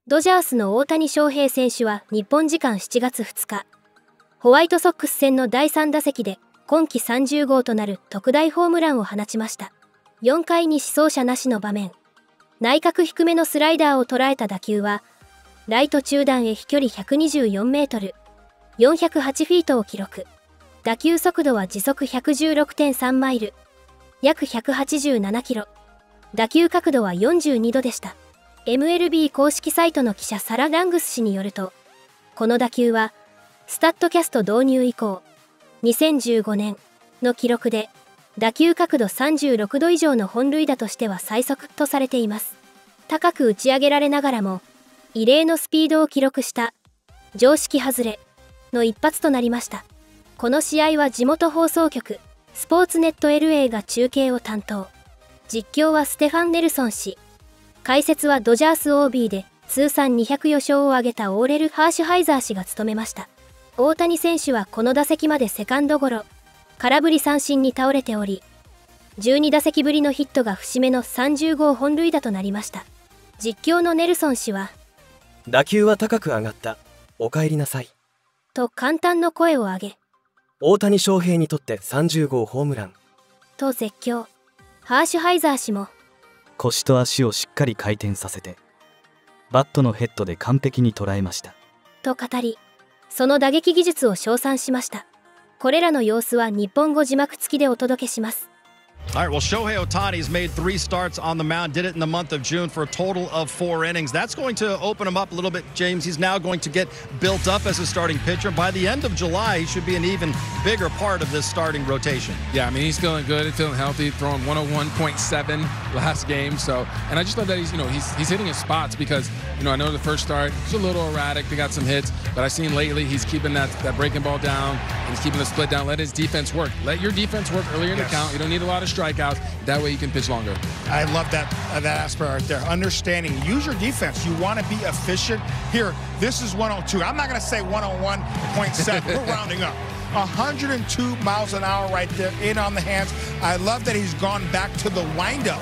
ドジャースの大谷翔平選手は日本時間7月2日、ホワイトソックス戦の第3打席で今季30号となる特大ホームランを放ちました。4回に死走者なしの場面、内角低めのスライダーを捉えた打球は、ライト中段へ飛距離124メートル、408フィートを記録。打球速度は時速 116.3 マイル、約187キロ。打球角度は42度でした。MLB 公式サイトの記者サラ・ラングス氏によると、この打球は、スタッドキャスト導入以降、2015年の記録で、打球角度36度以上の本塁打としては最速とされています。高く打ち上げられながらも、異例のスピードを記録した、常識外れの一発となりました。この試合は地元放送局、スポーツネット LA が中継を担当。実況はステファン・ネルソン氏。解説はドジャース OB で通算200予勝を挙げたオーレル・ハーシュハイザー氏が務めました。大谷選手はこの打席までセカンドゴロ、空振り三振に倒れており、12打席ぶりのヒットが節目の30号本塁打となりました。実況のネルソン氏は、打球は高く上がった。お帰りなさい。と簡単の声を上げ、大谷翔平にとって30号ホームラン。と絶叫。ハーシュハイザー氏も、腰と足をしっかり回転させて、バットのヘッドで完璧に捉えました。と語り、その打撃技術を称賛しました。これらの様子は日本語字幕付きでお届けします。All right, well, Shohei Ohtani's made 3 starts on the mound, did it in the month of June for a total of 4 innings. That's going to open him up a little bit, James. He's now going to get built up as a starting pitcher. By the end of July, he should be an even bigger part of this starting rotation. Yeah, I mean, he's feeling good, feeling healthy, throwing 101.7 last game. So, and I just love that he's hitting his spots because, I know the first start, it's a little erratic. They got some hits, but I've seen lately he's keeping that breaking ball down, and he's keeping the split down. Let his defense work. Let your defense work earlier in the count. You don't need a lot of strikeouts. That way you can pitch longer. I love that aspect right there. Understanding. Use your defense. You want to be efficient. Here, this is 102. I'm not going to say 101.7. We're rounding up. 102 miles an hour right there, in on the hands. I love that he's gone back to the windup,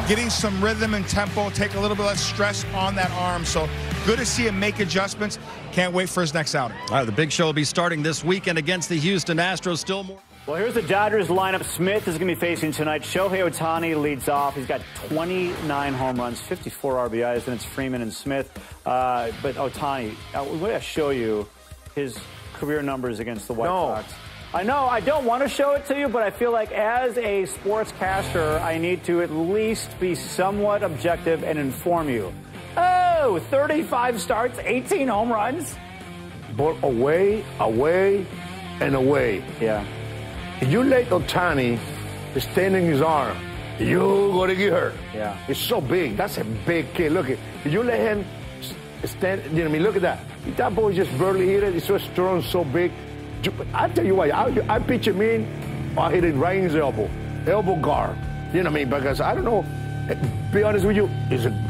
getting some rhythm and tempo, take a little bit less stress on that arm. So good to see him make adjustments. Can't wait for his next outing. All right, the big show will be starting this weekend against the Houston Astros. Still more. Well, here's the Dodgers lineup. Smith is going to be facing tonight. Shohei Ohtani leads off. He's got 29 home runs, 54 RBIs. Then it's Freeman and Smith. But Ohtani, we're going to show you his career numbers against the White Sox. I know, I don't want to show it to you, but I feel like as a sportscaster, I need to at least be somewhat objective and inform you. Oh, 35 starts, 18 home runs. But away, and away. Yeah. If you let Ohtani extending his arm, you're going to get hurt. Yeah. It's so big. That's a big kid. Look, if you let him stand, look at that. That boy just barely hit it. It's so strong, so big. I tell you what, I pitch him in, I hit it right in his elbow guard. Because I don't know. Be honest with you,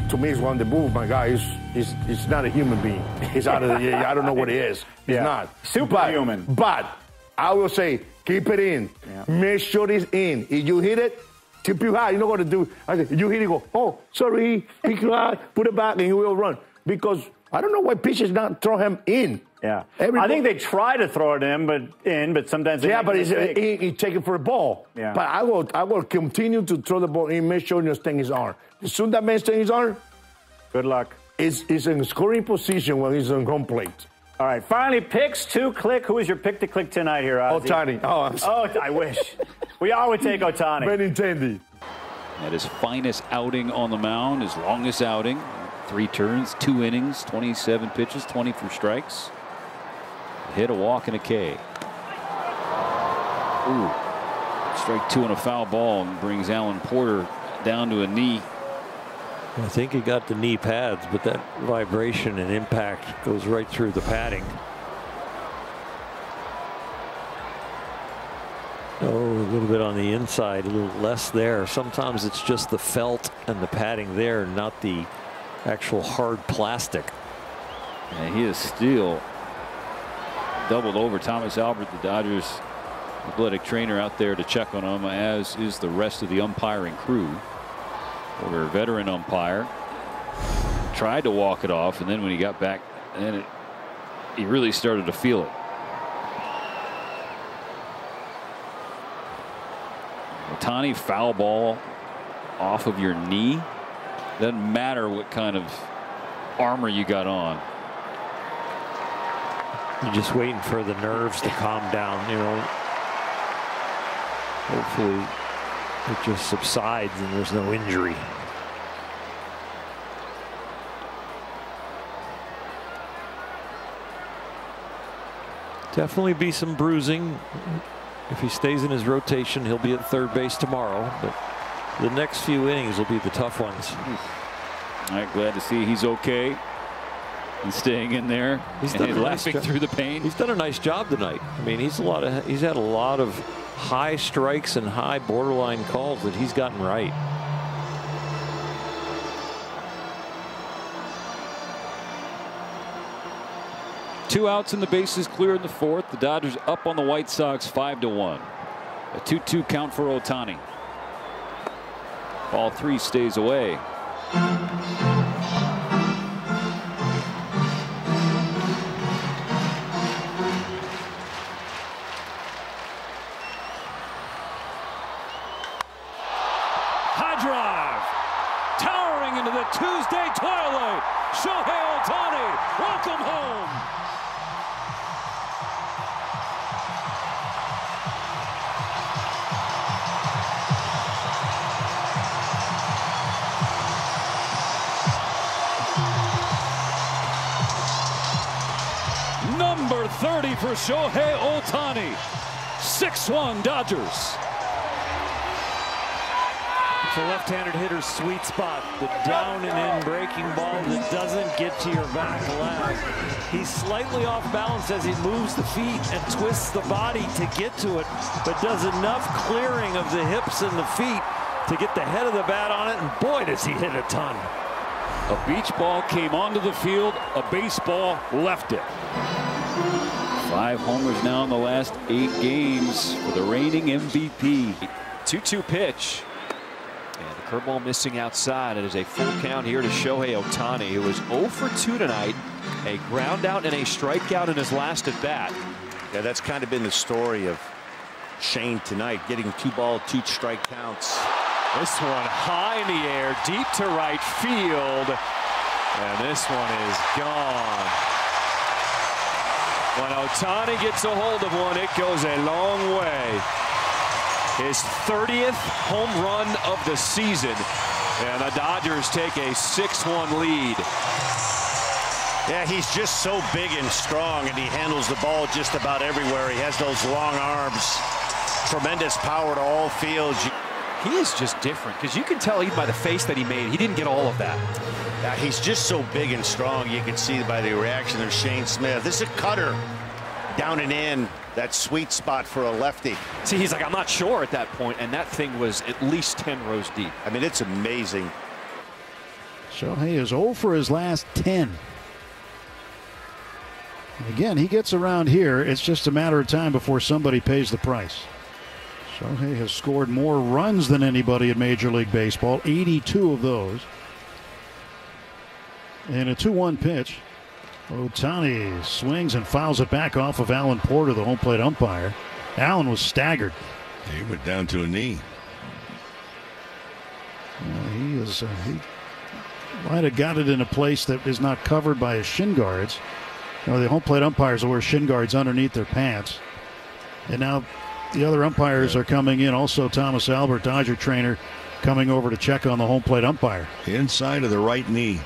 to me, it's one of the move. My guy, he's not a human being. He's out of the. I don't know what he is. He's not superhuman. But I will say, keep it in. Yeah. Make sure it's in. If you hit it, tip you high. You're not going to do. I say, you hit it, go. Oh, sorry. Pick you high, put it back, and he will run. Because I don't know why pitchers not throw him in. Yeah, I think they try to throw it in, but sometimes they but he's taking for a ball. Yeah. But I will continue to throw the ball in, make sure you stay in his arm. As soon as that man stays in his arm, good luck. He's in scoring position when he's on home plate. All right, finally, picks to click. Who is your pick to click tonight here, Ozzy? Ohtani. Oh, I wish. We all would take Ohtani. Ben intended. At his finest outing on the mound, his longest outing. 3 turns, 2 innings, 27 pitches, 24 strikes. Hit, a walk, and a K. Ooh. Strike 2 on a foul ball and brings Alan Porter down to a knee. I think he got the knee pads, but that vibration and impact goes right through the padding. Oh, a little bit on the inside, a little less there. Sometimes it's just the felt and the padding there, not the actual hard plastic. And he is still doubled over. Thomas Albert, the Dodgers athletic trainer, out there to check on him, as is the rest of the umpiring crew. Or veteran umpire tried to walk it off, and then when he got back, then he really started to feel it. Ohtani, foul ball off of your knee. Doesn't matter what kind of armor you got on. You're just waiting for the nerves to calm down, you know. Hopefully it just subsides and there's no injury. Definitely be some bruising. If he stays in his rotation, he'll be at third base tomorrow, but the next few innings will be the tough ones. All right, glad to see he's okay and staying in there. He's laughing through the pain. He's done a nice job tonight. I mean, he's had a lot of high strikes and high borderline calls that he's gotten right. Two outs and the bases clear in the fourth. The Dodgers up on the White Sox 5-1. A 2-2 count for Ohtani. Ball 3 stays away. High drive. Towering into the Tuesday twilight. Shohei Ohtani, welcome home. Number 30 for Shohei Ohtani. 6-1 Dodgers. It's a left-handed hitter's sweet spot. The down and in breaking ball that doesn't get to your back leg. He's slightly off balance as he moves the feet and twists the body to get to it, but does enough clearing of the hips and the feet to get the head of the bat on it, and boy, does he hit a ton. A beach ball came onto the field. A baseball left it. 5 homers now in the last 8 games for the reigning MVP. 2-2 pitch. And the curveball missing outside. It is a full count here to Shohei Ohtani, who is 0 for 2 tonight. A ground out and a strikeout in his last at bat. Yeah, that's kind of been the story of Shane tonight, getting 2-ball, 2-strike counts. This one high in the air, deep to right field. And this one is gone. When Ohtani gets a hold of one, it goes a long way. His 30th home run of the season. And the Dodgers take a 6-1 lead. Yeah, he's just so big and strong, and he handles the ball just about everywhere. He has those long arms. Tremendous power to all fields. He is just different, because you can tell even by the face that he made, he didn't get all of that. Yeah, he's just so big and strong. You can see by the reaction of Shane Smith. This is a cutter. Down and in, that sweet spot for a lefty. See, he's like, I'm not sure at that point, and that thing was at least 10 rows deep. I mean, it's amazing. Shohei is 0 for his last 10. Again, he gets around here. It's just a matter of time before somebody pays the price. Shohei has scored more runs than anybody in Major League Baseball, 82 of those. And a 2-1 pitch. Ohtani swings and fouls it back off of Alan Porter, the home plate umpire. Allen was staggered. He went down to a knee. He might have got it in a place that is not covered by his shin guards. You know, the home plate umpires will wear shin guards underneath their pants. And now the other umpires are coming in. Also, Thomas Albert, Dodger trainer, coming over to check on the home plate umpire. Inside of the right knee.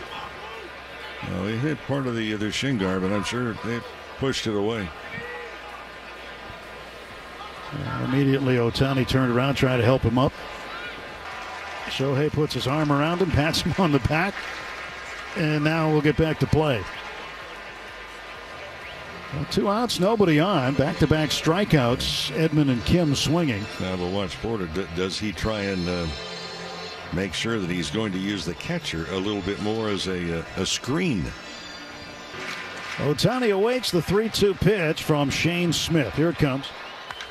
Well, he hit part of the other shin guard, but I'm sure they pushed it away. Immediately, Ohtani turned around, tried to help him up. Shohei puts his arm around him, pats him on the back, and now we'll get back to play. Well, 2 outs, nobody on. Back-to-back strikeouts. Edman and Kim swinging. Now we'll watch Porter. Does he try and make sure that he's going to use the catcher a little bit more as a screen? Ohtani awaits the 3-2 pitch from Shane Smith. Here it comes.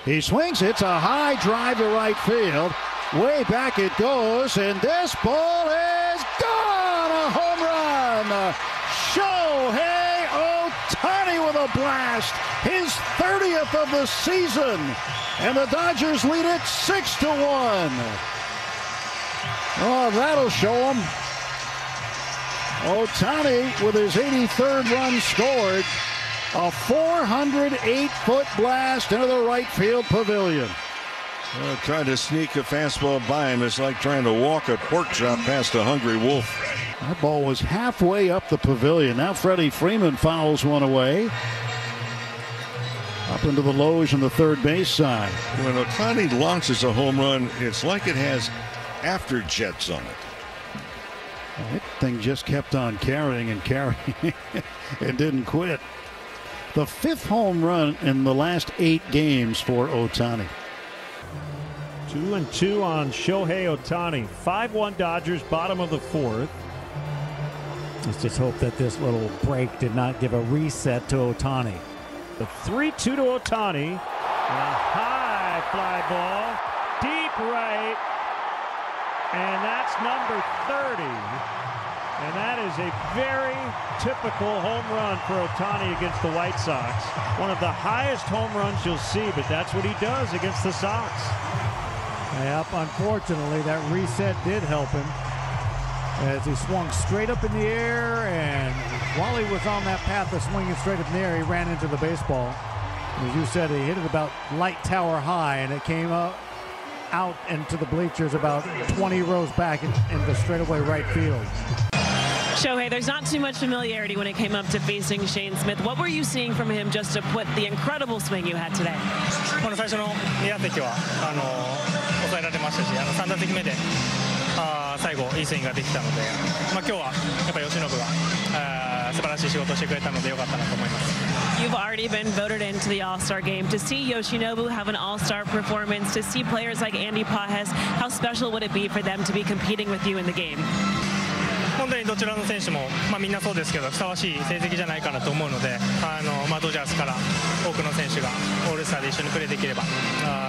He swings. It's a high drive to right field. Way back it goes, and this ball is gone. A home run. Ohtani with a blast, his 30th of the season, and the Dodgers lead it 6-1. Oh, that'll show them. Ohtani with his 83rd run scored, a 408-foot blast into the right field pavilion. Trying to sneak a fastball by him is like trying to walk a pork chop past a hungry wolf. That ball was halfway up the pavilion. Now Freddie Freeman fouls one away. Up into the loge on the third base side. When Ohtani launches a home run, it's like it has after jets on it. That thing just kept on carrying and carrying. It didn't quit. The 5th home run in the last 8 games for Ohtani. 2-2 on Shohei Ohtani. 5-1 Dodgers, bottom of the 4th. Let's just hope that this little break did not give a reset to Ohtani. The 3-2 to Ohtani. And a high fly ball. Deep right. And that's number 30. And that is a very typical home run for Ohtani against the White Sox. One of the highest home runs you'll see, but that's what he does against the Sox. Yep, unfortunately, that reset did help him as he swung straight up in the air, and while he was on that path of swinging straight up in the air, he ran into the baseball. As you said, he hit it about light tower high, and it came out into the bleachers about 20 rows back into straightaway right field. Shohei, there's not too much familiarity when it came up to facing Shane Smith. What were you seeing from him just to put the incredible swing you had today? この最初の2打席は抑えられましたし、3打席目で最後いいスイングができたので、今日はやっぱり由伸が素晴らしい仕事をしてくれたので良かったなと思います。You've already been voted into the All-Star game. To see Yoshinobu have an All-Star performance, to see players like Andy Pages, how special would it be for them to be competing with you in the game? 本当にどちらの選手も、みんなそうですけど、ふさわしい成績じゃないかなと思うので、ドジャースから多くの選手がオールスターで一緒にプレーできれば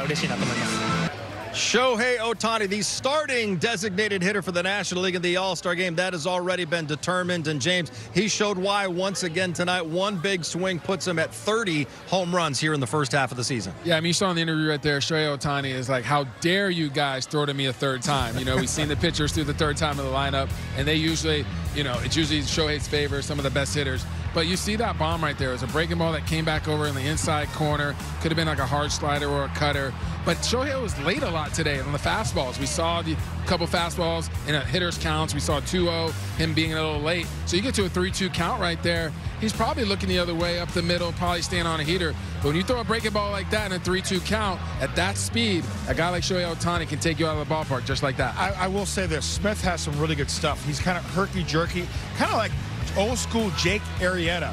嬉しいなと思います。Shohei Ohtani, the starting designated hitter for the National League in the All-Star game, that has already been determined. And James, he showed why once again tonight. One big swing puts him at 30 home runs here in the first half of the season. Yeah, I mean, you saw in the interview right there, Shohei Ohtani is like, how dare you guys throw to me a third time? You know, we've seen the pitchers through the third time of the lineup, and they usually, you know, it's usually Shohei's favor, some of the best hitters. But you see that bomb right there. It was a breaking ball that came back over in the inside corner. Could have been like a hard slider or a cutter. But Shohei was late a lot today on the fastballs. We saw the couple fastballs in a hitter's counts. We saw 2-0, him being a little late. So you get to a 3-2 count right there. He's probably looking the other way up the middle, probably staying on a heater. But when you throw a breaking ball like that in a 3-2 count, at that speed, a guy like Shohei Ohtani can take you out of the ballpark just like that. I will say this. Smith has some really good stuff. He's kind of herky-jerky, kind of like old school Jake Arrieta,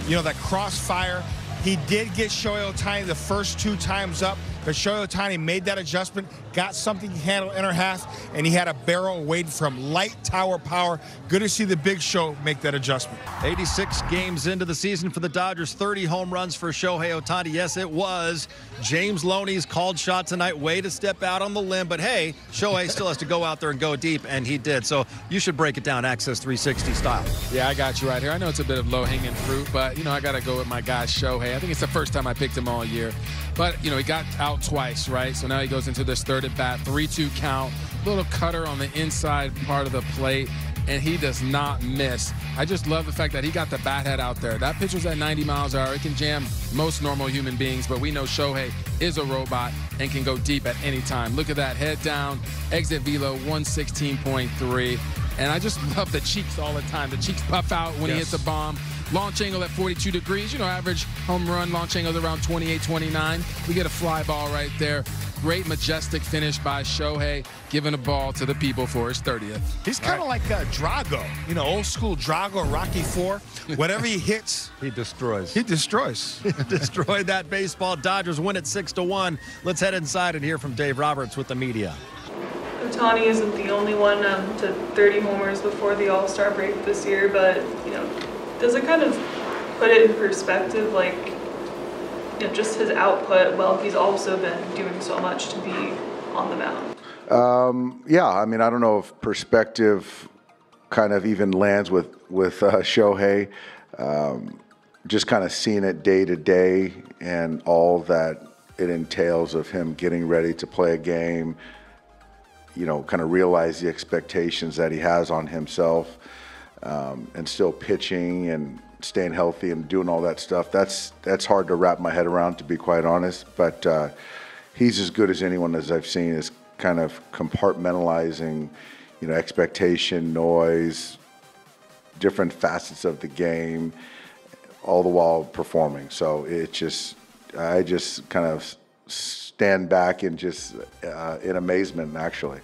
you know, that crossfire. He did get Shohei Ohtani the first 2 times up, but Shohei Ohtani made that adjustment, got something he handled inner half, and he had a barrel waiting for him. Light tower power. Good to see the Big Show make that adjustment. 86 games into the season for the Dodgers, 30 home runs for Shohei Ohtani. Yes, it was James Loney's called shot tonight. Way to step out on the limb, but hey, Shohei still has to go out there and go deep, and he did. So you should break it down Access 360 style. Yeah, I got you right here. I know it's a bit of low-hanging fruit, but, you know, I got to go with my guy Shohei. I think it's the first time I picked him all year. But, you know, he got out twice, right? So now he goes into this third at bat, 3-2 count, little cutter on the inside part of the plate, and he does not miss. I just love the fact that he got the bat head out there. That pitch was at 90 miles an hour. It can jam most normal human beings, but we know Shohei is a robot and can go deep at any time. Look at that, head down, exit velo 116.3. And I just love the cheeks all the time. The cheeks puff out when he hits a bomb. Launch angle at 42 degrees. You know, average home run launch angle is around 28, 29. We get a fly ball right there. Great, majestic finish by Shohei, giving the ball to the people for his 30th. He's kind of like Drago, you know, old school Drago, Rocky IV. Whatever he hits, he destroys. He destroys. Destroyed that baseball. Dodgers win it 6-1. Let's head inside and hear from Dave Roberts with the media. Ohtani isn't the only one to 30 homers before the All-Star break this year, but, you know, does it kind of put it in perspective, like, you know, just his output, well, he's also been doing so much to be on the mound? Yeah, I mean, I don't know if perspective kind of even lands with Shohei. just kind of seeing it day to day and all that it entails of him getting ready to play a game, you know, kind of realize the expectations that he has on himself, and still pitching and staying healthy and doing all that stuff. That's hard to wrap my head around, to be quite honest. But he's as good as anyone as I've seen, is kind of compartmentalizing, you know, expectation, noise, different facets of the game, all the while performing. So it just, I just kind of stand back and just in amazement, actually.